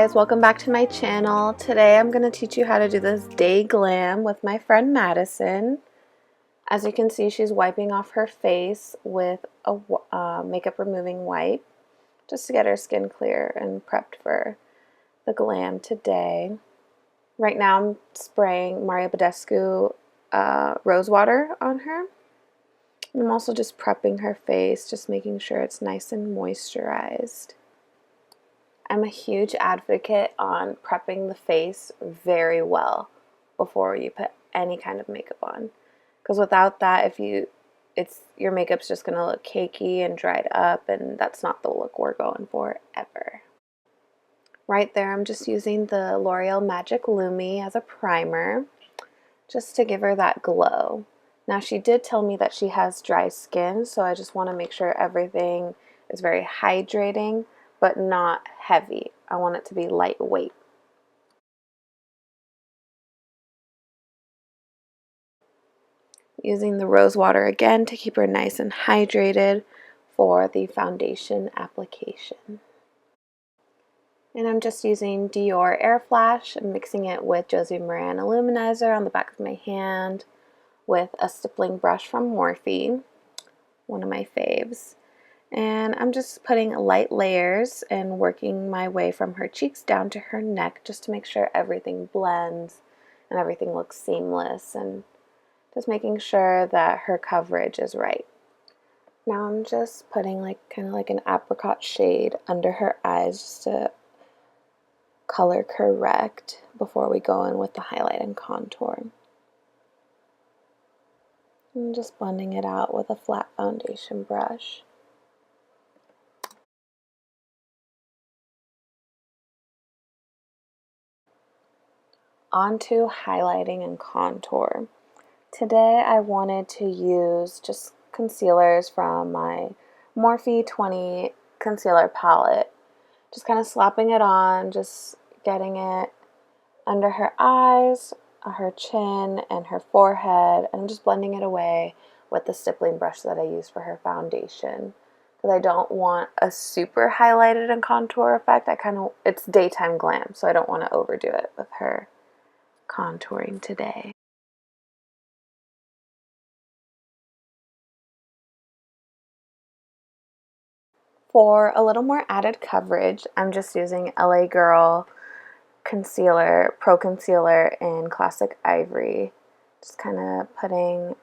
guys, welcome back to my channel. Today I'm going to teach you how to do this day glam with my friend Madison. As you can see, she's wiping off her face with a makeup removing wipe just to get her skin clear and prepped for the glam today. Right now I'm spraying Badescu rose water on her. I'm also just prepping her face, just making sure it's nice and moisturized. I'm a huge advocate on prepping the face very well before you put any kind of makeup on, because without that, your makeup's just going to look cakey and dried up, and that's not the look we're going for ever. Right there, I'm just using the L'Oreal Magic Lumi as a primer just to give her that glow. Now, she did tell me that she has dry skin, so I just want to make sure everything is very hydrating but not heavy. I want it to be lightweight. Using the rose water again to keep her nice and hydrated for the foundation application. And I'm just using Dior Air Flash and mixing it with Josie Maran Illumanizer on the back of my hand with a stippling brush from Morphe, one of my faves. And I'm just putting light layers and working my way from her cheeks down to her neck just to make sure everything blends and everything looks seamless, and just making sure that her coverage is right. Now I'm just putting kind of like an apricot shade under her eyes just to color correct before we go in with the highlight and contour. And just blending it out with a flat foundation brush. Onto highlighting and contour. Today I wanted to use just concealers from my Morphe 20 concealer palette. Just kind of slapping it on, just getting it under her eyes, her chin, and her forehead, and just blending it away with the stippling brush that I use for her foundation. Because I don't want a super highlighted and contour effect. It's daytime glam, so I don't want to overdo it with her contouring today. For a little more added coverage, I'm just using LA Girl concealer, Pro Concealer in Classic Ivory. Just kind of putting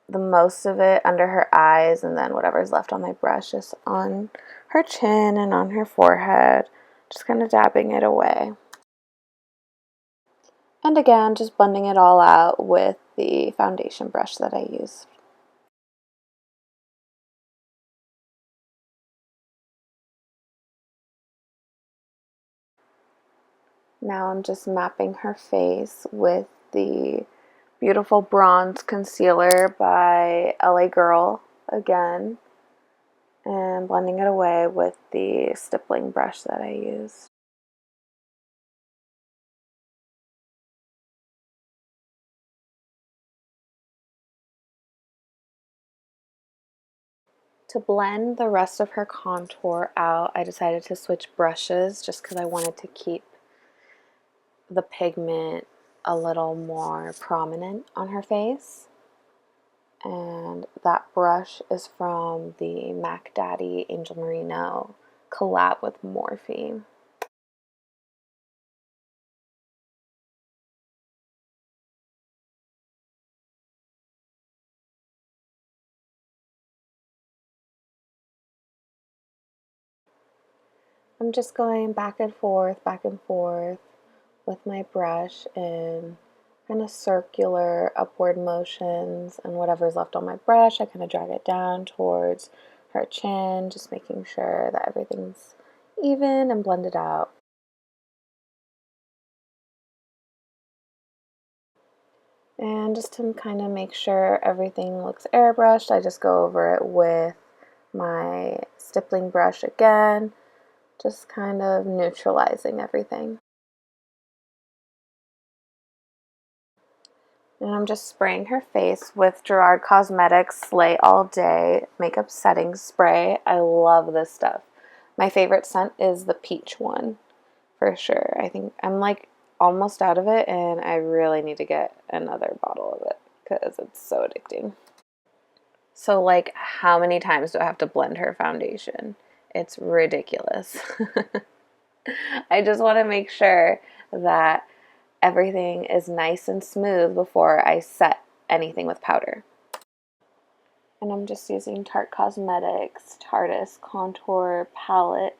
the most of it under her eyes, and then whatever's left on my brush is on her chin and on her forehead. Just kind of dabbing it away. And again, just blending it all out with the foundation brush that I use. Now I'm just mapping her face with the beautiful bronze concealer by LA Girl again, and blending it away with the stippling brush that I use. To blend the rest of her contour out, I decided to switch brushes just because I wanted to keep the pigment a little more prominent on her face. And that brush is from the Mac Daddy Angel Merino collab with Morphe. I'm just going back and forth with my brush in kind of circular upward motions, and whatever's left on my brush, I kind of drag it down towards her chin, just making sure that everything's even and blended out. And just to kind of make sure everything looks airbrushed, I just go over it with my stippling brush again, just kind of neutralizing everything. And I'm just spraying her face with Gerard Cosmetics Slay All Day Makeup Setting Spray. I love this stuff. My favorite scent is the peach one for sure. I think I'm like almost out of it, and I really need to get another bottle of it because it's so addicting. So like, how many times do I have to blend her foundation? It's ridiculous. I just want to make sure that everything is nice and smooth before I set anything with powder. And I'm just using Tarte Cosmetics Tarteist Contour Palette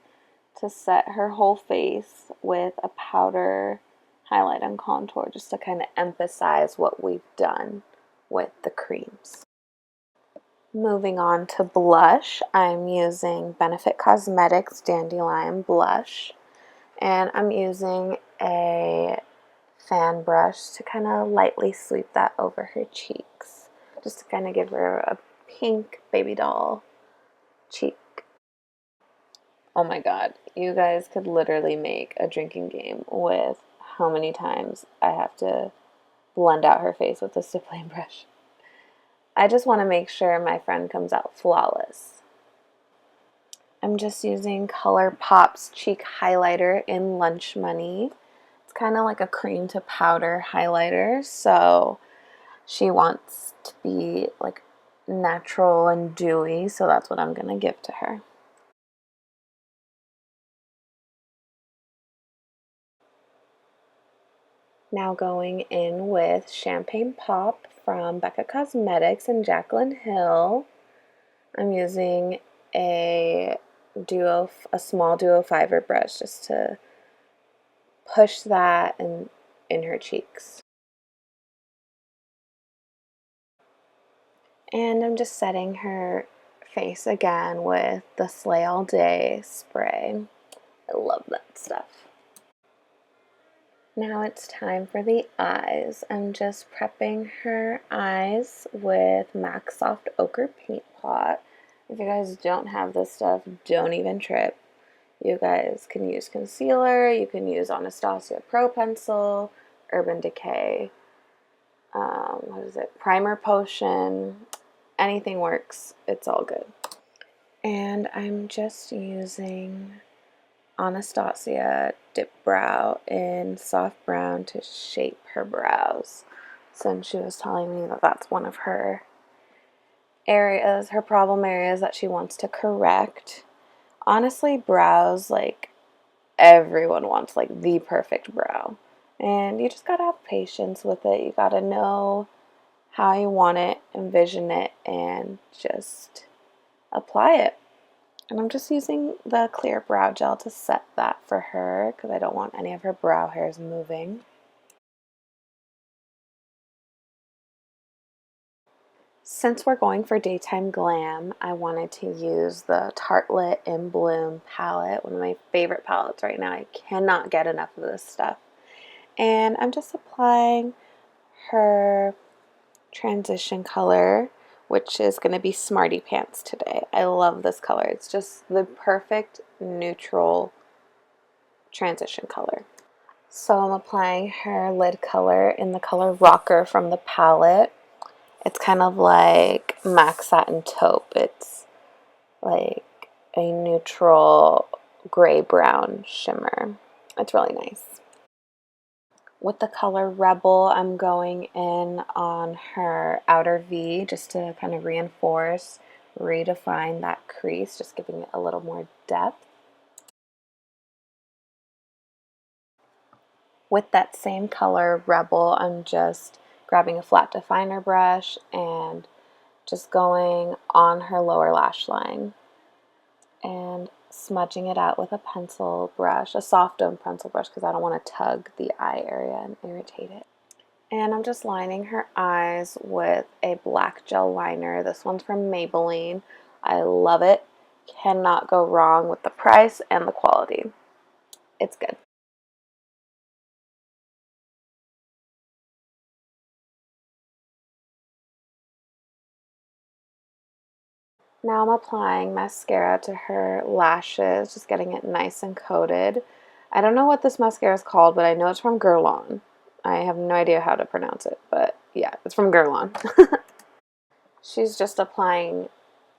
to set her whole face with a powder highlight and contour, just to kind of emphasize what we've done with the creams. Moving on to blush, I'm using Benefit Cosmetics Dandelion Blush, and I'm using a fan brush to kind of lightly sweep that over her cheeks, just to kind of give her a pink baby doll cheek. Oh my god, you guys could literally make a drinking game with how many times I have to blend out her face with a stippling brush. I just want to make sure my friend comes out flawless. I'm just using ColourPop's cheek highlighter in Lunch Money. It's kind of like a cream to powder highlighter, so she wants to be like natural and dewy, so that's what I'm going to give to her. Now going in with Champagne Pop from Becca Cosmetics and Jaclyn Hill. I'm using a small duo fiber brush just to push that in her cheeks. And I'm just setting her face again with the Slay All Day spray. I love that stuff. Now it's time for the eyes. I'm just prepping her eyes with MAC Soft Ochre Paint Pot. If you guys don't have this stuff, don't even trip. You guys can use concealer, you can use Anastasia Pro Pencil, Urban Decay, Primer Potion, anything works, it's all good. And I'm just using Anastasia Dip Brow in Soft Brown to shape her brows, since she was telling me that that's one of her areas, her problem areas that she wants to correct. Honestly, brows, like, everyone wants like the perfect brow, and you just gotta have patience with it. You gotta know how you want it, envision it, and just apply it. And I'm just using the clear brow gel to set that for her because I don't want any of her brow hairs moving. Since we're going for daytime glam, I wanted to use the Tartelette in Bloom palette, one of my favorite palettes right now. I cannot get enough of this stuff. And I'm just applying her transition color, which is going to be Smarty Pants today. I love this color. It's just the perfect neutral transition color. So I'm applying her lid color in the color Rocker from the palette. It's kind of like MAC Satin Taupe. It's like a neutral gray-brown shimmer. It's really nice. With the color Rebel, I'm going in on her outer V just to kind of reinforce, redefine that crease, just giving it a little more depth. With that same color Rebel, I'm just grabbing a flat definer brush and just going on her lower lash line and smudging it out with a pencil brush, a soft domed pencil brush, because I don't want to tug the eye area and irritate it. And I'm just lining her eyes with a black gel liner. This one's from Maybelline. I love it. Cannot go wrong with the price and the quality. It's good. Now I'm applying mascara to her lashes, just getting it nice and coated. I don't know what this mascara is called, but I know it's from Guerlain. I have no idea how to pronounce it, but yeah, it's from Guerlain. She's just applying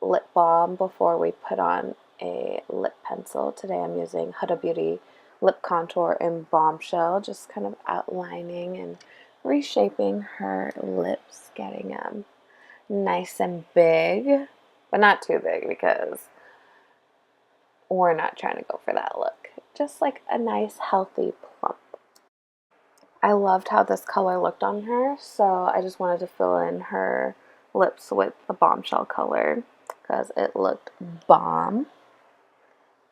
lip balm before we put on a lip pencil. Today I'm using Huda Beauty lip contour in Bombshell, just kind of outlining and reshaping her lips, getting them nice and big, but not too big because we're not trying to go for that look. Just like a nice, healthy plump. I loved how this color looked on her, so I just wanted to fill in her lips with the Bombshell color because it looked bomb.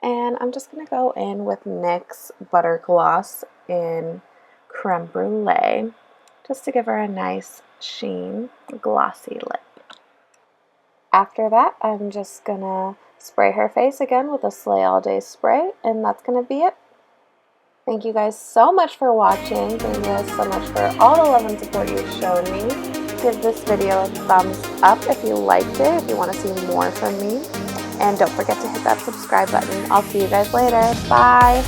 And I'm just going to go in with NYX Butter Gloss in Creme Brulee just to give her a nice sheen, glossy lip. After that, I'm just going to spray her face again with a Slay All Day spray, and that's going to be it. Thank you guys so much for watching. Thank you guys so much for all the love and support you've shown me. Give this video a thumbs up if you liked it, if you want to see more from me. And don't forget to hit that subscribe button. I'll see you guys later. Bye!